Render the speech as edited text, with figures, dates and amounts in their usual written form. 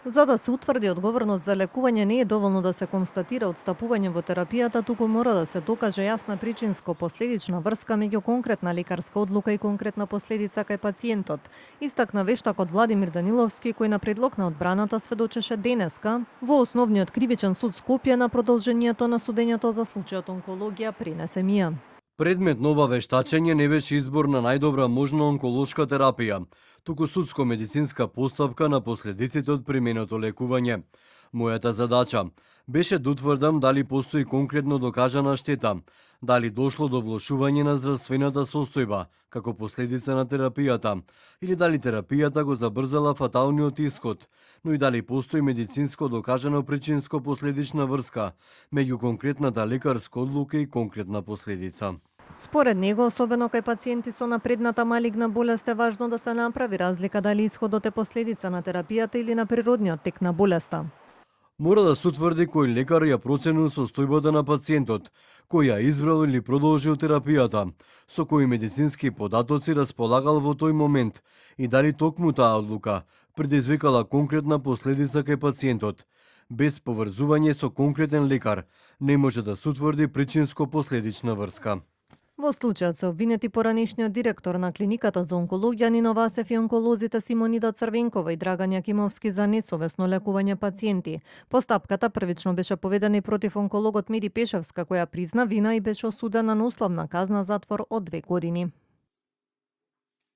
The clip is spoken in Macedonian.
За да се утврди одговорност за лекување не е доволно да се констатира отстапување во терапијата, туку мора да се докаже јасна причинско-последична врска меѓу конкретна лекарска одлука и конкретна последица кај пациентот. Истакна вештакот Владимир Даниловски, кој на предлог на одбраната сведочеше денеска во Основниот кривичен суд Скопје на продолжението на судењето за случајот онкологија при Несемија. Предмет на ова вештачење не беше избор на најдобра можна онколошка терапија, туку судско-медицинска постапка на последиците од применето лекување. Мојата задача беше да утврдам дали постои конкретно докажана штета, дали дошло до влошување на здравствената состојба како последица на терапијата, или дали терапијата го забрзала фаталниот исход, но и дали постои медицинско докажано причинско-последична врска меѓу конкретната лекарска одлука и конкретна последица. Според него, особено кај пациенти со напредната малигна болест, е важно да се направи разлика дали исходот е последица на терапијата или на природниот тек на болеста. Мора да се утврди кој лекар ја проценил состојбата на пациентот, кој ја избрал или продолжил терапијата, со кои медицински податоци располагал во тој момент и дали токму таа одлука предизвикала конкретна последица кај пациентот. Без поврзување со конкретен лекар не може да се утврди причинско-последична врска. Во случајот се обвинети поранешниот директор на клиниката за онкологија Нино Васев и онколозите Симонида Црвенкова и Драган Јакимовски за несовесно лекување пациенти. Постапката првично беше поведена и против онкологот Меди Пешевска, која призна вина и беше осудена на условна казна затвор од 2 години.